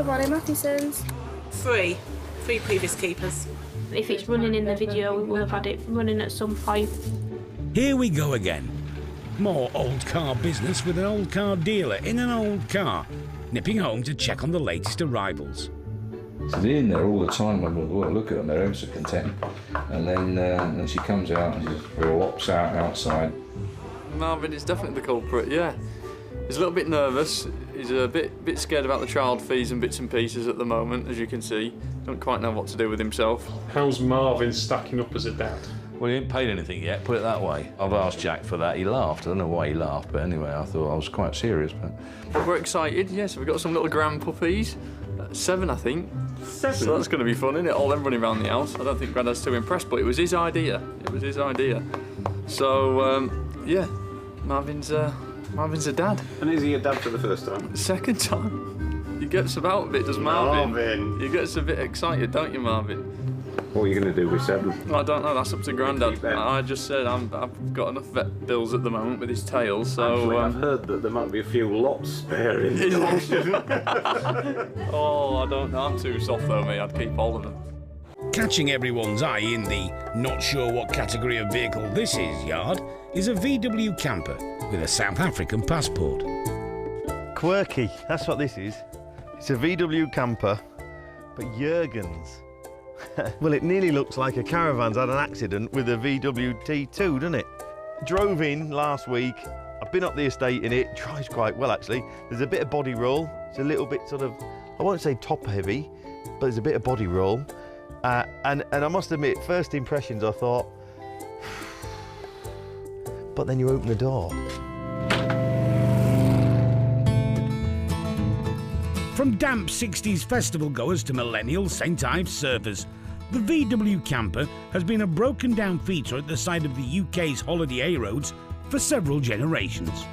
Ronnie Matheson's. Three previous keepers. If it's running in the video, we will have had it running at some point. Here we go again. More old car business with an old car dealer in an old car, nipping home to check on the latest arrivals. So they're in there all the time when we look at them, they're ever so content. And then she comes out and she just flops out outside. Marvin is definitely the culprit, yeah. He's a little bit nervous. He's a bit scared about the child fees and bits and pieces at the moment, as you can see. Don't quite know what to do with himself. How's Marvin stacking up as a dad? Well, he ain't paid anything yet, put it that way. I've asked Jack for that. He laughed. I don't know why he laughed, but anyway, I thought I was quite serious. But we're excited, yes. We've got some little grand puppies. 7, I think. 7? So that's going to be fun, isn't it? All them running around the house. I don't think Grandad's too impressed, but it was his idea. It was his idea. So, yeah, Marvin's a dad. And is he a dad for the first time? Second time. He gets about a bit, does Marvin? He gets a bit excited, don't you, Marvin? What are you going to do with 7? I don't know, that's up to Grandad. I just said I've got enough vet bills at the moment with his tail, so... Actually, I've heard that there might be a few lots spare in the auction. Oh, I don't know, I'm too soft though, mate, I'd keep all of them. Catching everyone's eye in the not sure what category of vehicle this is yard is a VW Camper with a South African passport. Quirky, that's what this is. It's a VW Camper, but Jurgens. Well, it nearly looks like a caravan's had an accident with a VW T2, doesn't it? Drove in last week. I've been up the estate in it. Drives quite well, actually. There's a bit of body roll. It's a little bit sort of, I won't say top heavy, but there's a bit of body roll. And I must admit, first impressions, I thought, but then you open the door. From damp 60s festival goers to millennial St Ives surfers, the VW Camper has been a broken down feature at the side of the UK's holiday A roads for several generations.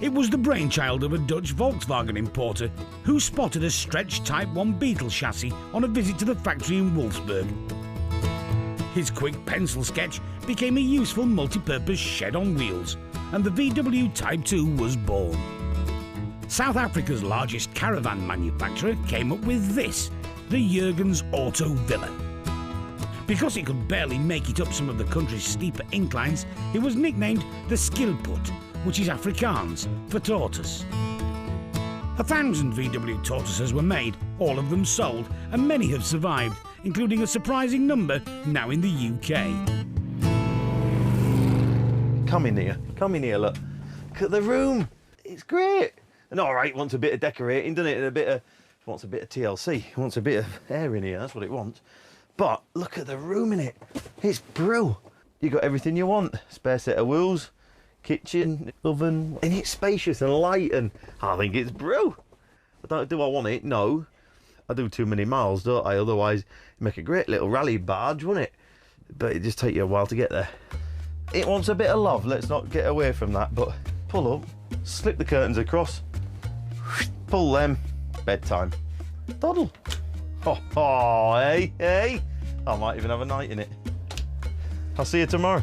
It was the brainchild of a Dutch Volkswagen importer who spotted a stretched Type 1 Beetle chassis on a visit to the factory in Wolfsburg. His quick pencil sketch became a useful multi-purpose shed on wheels, and the VW Type 2 was born. South Africa's largest caravan manufacturer came up with this, the Jurgens Autovilla. Because it could barely make it up some of the country's steeper inclines, it was nicknamed the Skilput, which is Afrikaans for tortoise. 1,000 VW tortoises were made, all of them sold, and many have survived, including a surprising number now in the UK. Come in here, look. Look at the room, it's great. And all right, wants a bit of decorating, doesn't it? And wants a bit of TLC, wants a bit of air in here, that's what it wants. But look at the room in it, it's brill. You got everything you want, spare set of wheels, kitchen, oven, and it's spacious and light, and I think it's brill. Do I want it? No. I do too many miles, don't I? Otherwise, it'd make a great little rally barge, wouldn't it? But it'd just take you a while to get there. It wants a bit of love, let's not get away from that, but pull up, slip the curtains across, pull them, bedtime. Doddle. Oh, hey. I might even have a night in it. I'll see you tomorrow.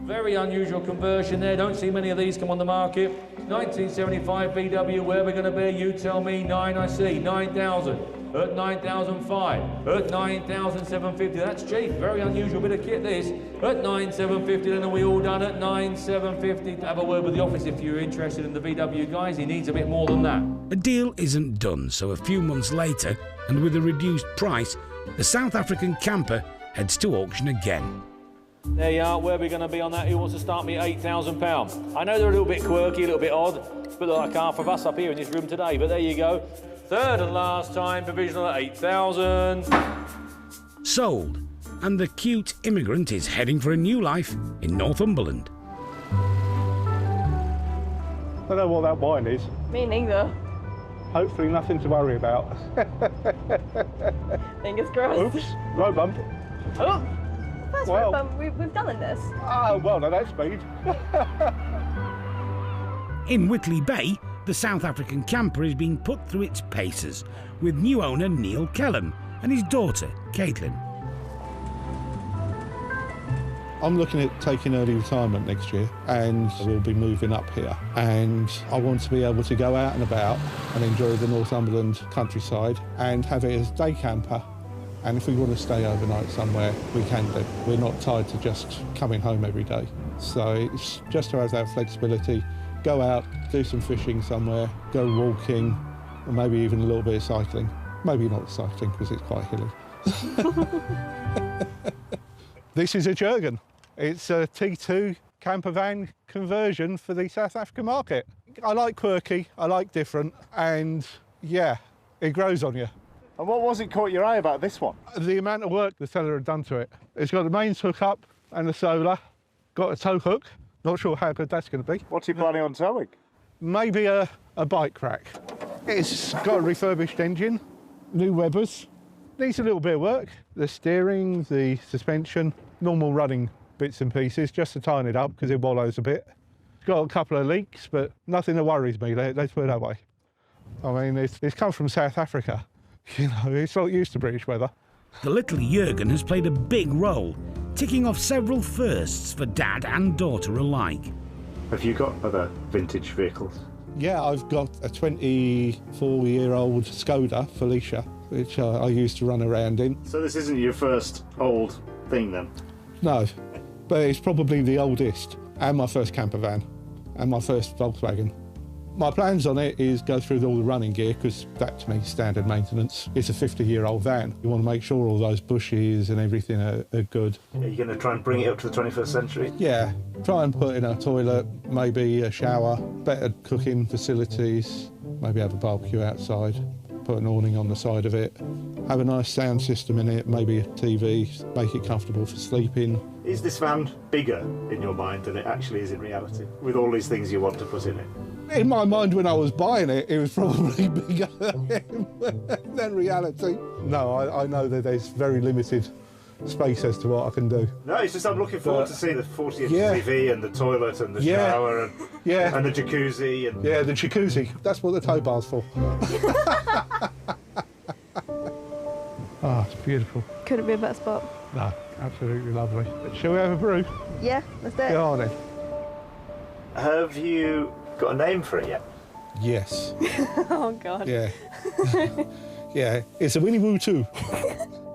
Very unusual conversion there. Don't see many of these come on the market. 1975 VW, where we're going to be? You tell me. 9, I see. 9,000. At 9,005. At 9,750. That's cheap. Very unusual bit of kit, this. At 9,750. Then are we all done at 9,750? Have a word with the office if you're interested in the VW guys. He needs a bit more than that. A deal isn't done, so a few months later, and with a reduced price, the South African Camper heads to auction again. There you are, where are we going to be on that? Who wants to start me at £8,000? I know they're a little bit quirky, a little bit odd, but they're like half of us up here in this room today, but there you go. Third and last time, provisional at 8,000. Sold, and the cute immigrant is heading for a new life in Northumberland. I don't know what that wine is. Me neither. Hopefully nothing to worry about. Fingers crossed. Oops, road bump. Oh! First road bump we've done in this. Oh, well, no, that's speed. In Whitley Bay, the South African Camper is being put through its paces with new owner Neil Kellum and his daughter, Caitlin. I'm looking at taking early retirement next year, and we'll be moving up here. And I want to be able to go out and about and enjoy the Northumberland countryside and have it as day camper. And if we want to stay overnight somewhere, we can do. We're not tied to just coming home every day. So it's just to have that flexibility, go out, do some fishing somewhere, go walking, or maybe even a little bit of cycling. Maybe not cycling because it's quite hilly. This is a Jurgen. It's a T2 camper van conversion for the South African market. I like quirky, I like different, and yeah, it grows on you. And what was it caught your eye about this one? The amount of work the seller had done to it. It's got the mains hook up and the solar, got a tow hook. Not sure how good that's going to be. What's he planning on towing? Maybe a bike rack. It's got a refurbished engine, new Webbers. Needs a little bit of work. The steering, the suspension, normal running bits and pieces, just to tighten it up because it wallows a bit. It's got a couple of leaks, but nothing that worries me, let's put it that way. I mean, it's come from South Africa. You know, it's not used to British weather. The little Jurgen has played a big role, ticking off several firsts for dad and daughter alike. Have you got other vintage vehicles? Yeah, I've got a 24-year-old Skoda Felicia, which I used to run around in. So this isn't your first old thing then? No, but it's probably the oldest, and my first camper van, and my first Volkswagen. My plans on it is go through all the running gear, because that to me is standard maintenance. It's a 50-year-old van. You want to make sure all those bushes and everything are good. Are you going to try and bring it up to the 21st century? Yeah, try and put in a toilet, maybe a shower, better cooking facilities, maybe have a barbecue outside, put an awning on the side of it, have a nice sound system in it, maybe a TV, make it comfortable for sleeping. Is this van bigger in your mind than it actually is in reality, with all these things you want to put in it? In my mind, when I was buying it, it was probably bigger than reality. No, I know that there's very limited space as to what I can do. No, it's just I'm looking forward to seeing the 40-inch yeah. TV and the toilet and the shower and, and the jacuzzi. And... Yeah, the jacuzzi. That's what the tow bar's for. Oh, it's beautiful. Couldn't be a better spot. No, absolutely lovely. Shall we have a brew? Yeah, let's do it. Go on then. Have you got a name for it yet? Yes. Oh, God. Yeah. Yeah, it's a Winnie Woo 2.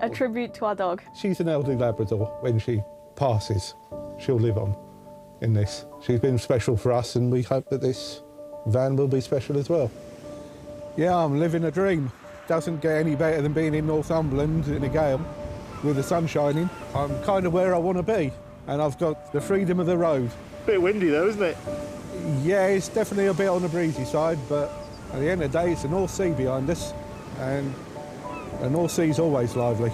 A tribute to our dog. She's an elderly Labrador. When she passes, she'll live on in this. She's been special for us, and we hope that this van will be special as well. Yeah, I'm living a dream. Doesn't get any better than being in Northumberland in a gale with the sun shining. I'm kind of where I want to be, and I've got the freedom of the road. Bit windy though, isn't it? Yeah, it's definitely a bit on the breezy side, but at the end of the day, it's the North Sea behind us, and the North Sea's always lively.